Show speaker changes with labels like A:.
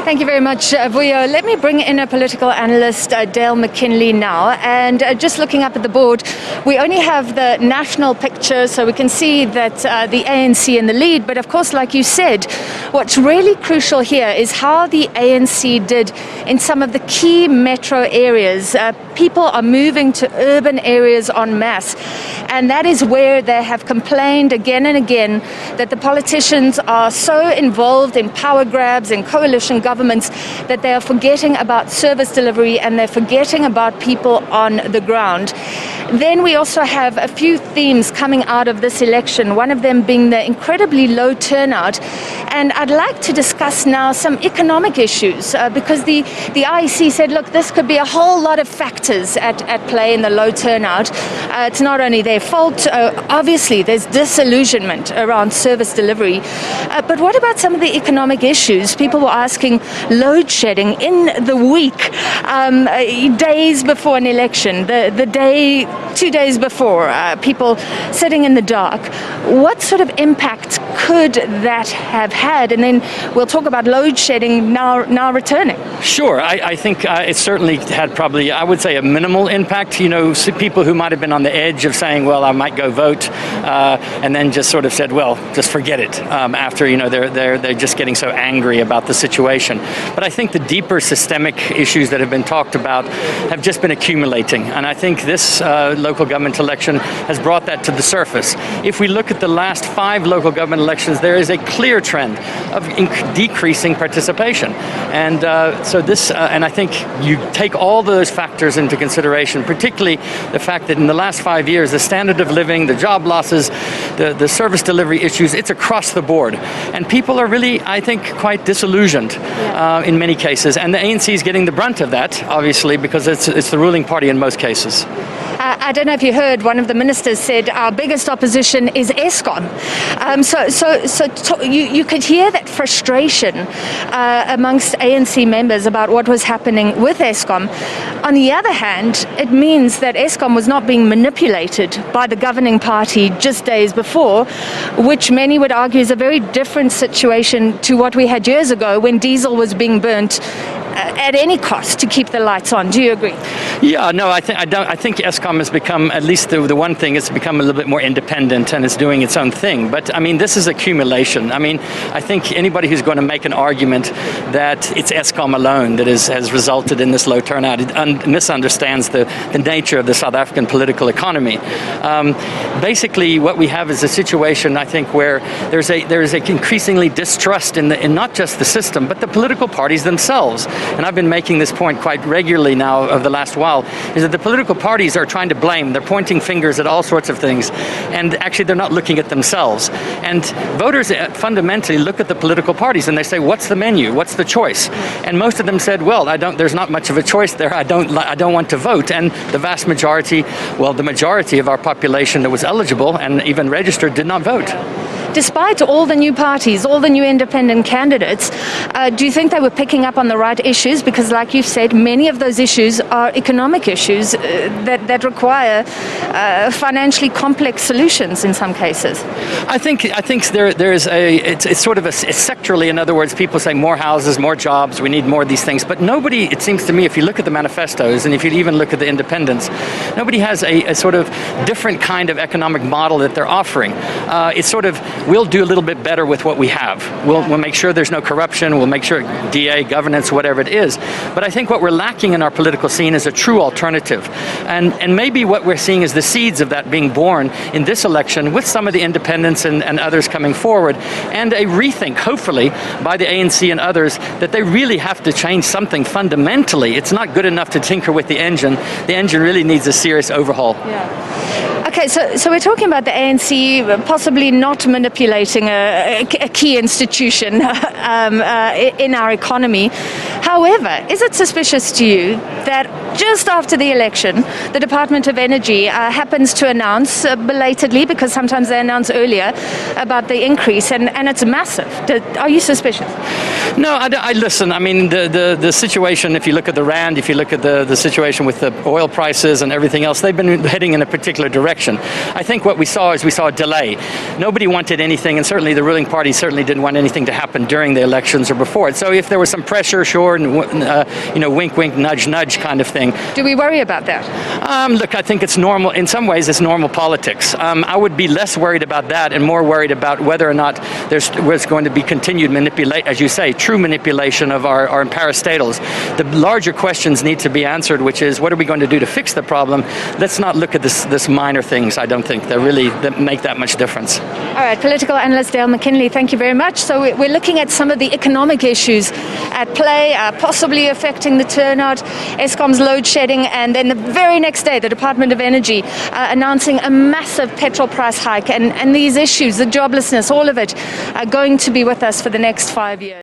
A: Thank you very much, Vuyo. Let me bring in a political analyst, Dale Mckinley, now. And just looking up at the board, we only have the national picture, so we can see that the ANC in the lead. But of course, like you said, what's really crucial here is how the ANC did in some of the key metro areas. People are moving to urban areas en masse. And that is where they have complained again and again that the politicians are so involved in power grabs and coalition governments that they are forgetting about service delivery and they're forgetting about people on the ground. Then we also have a few themes coming out of this election, one of them being the incredibly low turnout. And I'd like to discuss now some economic issues because the IEC said, look, this could be a whole lot of factors at play in the low turnout. It's not only their fault. Obviously, there's disillusionment around service delivery. But what about some of the economic issues? People were asking load shedding in the week, days before an election, the day, 2 days before, people sitting in the dark. What sort of impact could that have had? And then we'll talk about load shedding now returning.
B: Sure. I think it certainly had probably, I would say, a minimal impact. You know, people who might have been on the edge of saying, well, I might go vote, and then just sort of said, well, just forget it, after, you know, they're just getting so angry about the situation. But I think the deeper systemic issues that have been talked about have just been accumulating. And I think this local government election has brought that to the surface. If we look at the last 5 local government elections, there is a clear trend of decreasing participation. And so this, and I think you take all those factors into consideration, particularly the fact that in the last 5 years, the standard of living, the job losses, the service delivery issues, it's across the board. And people are really, I think, quite disillusioned in many cases. And the ANC is getting the brunt of that, obviously, because it's the ruling party in most cases.
A: I don't know if you heard, one of the ministers said our biggest opposition is Eskom. You could hear that frustration amongst ANC members about what was happening with Eskom. On the other hand, it means that Eskom was not being manipulated by the governing party just days before, which many would argue is a very different situation to what we had years ago when diesel was being burnt at any cost to keep the lights on. Do you agree?
B: Yeah, no, I think Eskom has become, at least the one thing, it's become a little bit more independent and it's doing its own thing. But I mean, this is accumulation. I mean, I think anybody who's going to make an argument that it's Eskom alone that has resulted in this low turnout misunderstands the nature of the South African political economy. Basically, what we have is a situation, I think, where there is a increasingly distrust in not just the system, but the political parties themselves. And I've been making this point quite regularly now over the last while, is that the political parties are trying to blame. They're pointing fingers at all sorts of things. And actually, they're not looking at themselves. And voters fundamentally look at the political parties and they say, what's the menu? What's the choice? And most of them said, well, there's not much of a choice there. I don't want to vote. And the vast majority, well, the majority of our population that was eligible and even registered did not vote.
A: Despite all the new parties, all the new independent candidates, do you think they were picking up on the right issues? Because like you've said, many of those issues are economic issues that require financially complex solutions in some cases.
B: I think there is it's sort of a sectorally, in other words, people say more houses, more jobs, we need more of these things. But nobody, it seems to me, if you look at the manifestos and if you even look at the independents, nobody has a sort of different kind of economic model that they're offering. It's sort of, we'll do a little bit better with what we have. We'll make sure there's no corruption. We'll make sure DA, governance, whatever it is. But I think what we're lacking in our political scene is a true alternative. And maybe what we're seeing is the seeds of that being born in this election with some of the independents and others coming forward, and a rethink, hopefully, by the ANC and others, that they really have to change something fundamentally. It's not good enough to tinker with the engine. The engine really needs a serious overhaul.
A: Yeah. Okay, so we're talking about the ANC possibly not manipulating a key institution in our economy. However, is it suspicious to you that just after the election, the Department of Energy happens to announce belatedly, because sometimes they announce earlier, about the increase, and it's massive? Are you suspicious?
B: No, I listen. I mean, the situation, if you look at the rand, if you look at the situation with the oil prices and everything else, they've been heading in a particular direction. I think what we saw a delay. Nobody wanted anything, and certainly the ruling party certainly didn't want anything to happen during the elections or before it. So if there was some pressure, sure, and wink, wink, nudge, nudge kind of thing.
A: Do we worry about that?
B: Look, I think it's normal. In some ways, it's normal politics. I would be less worried about that and more worried about whether or not there's going to be continued manipulation, as you say, true manipulation of our parastatals. The larger questions need to be answered, which is, what are we going to do to fix the problem? Let's not look at this minor things, I don't think, that make that much difference.
A: All right, political analyst Dale Mckinley, thank you very much. So we're looking at some of the economic issues at play, possibly affecting the turnout, Eskom's load shedding, and then the very next day, the Department of Energy announcing a massive petrol price hike, and these issues, the joblessness, all of it, are going to be with us for the next 5 years.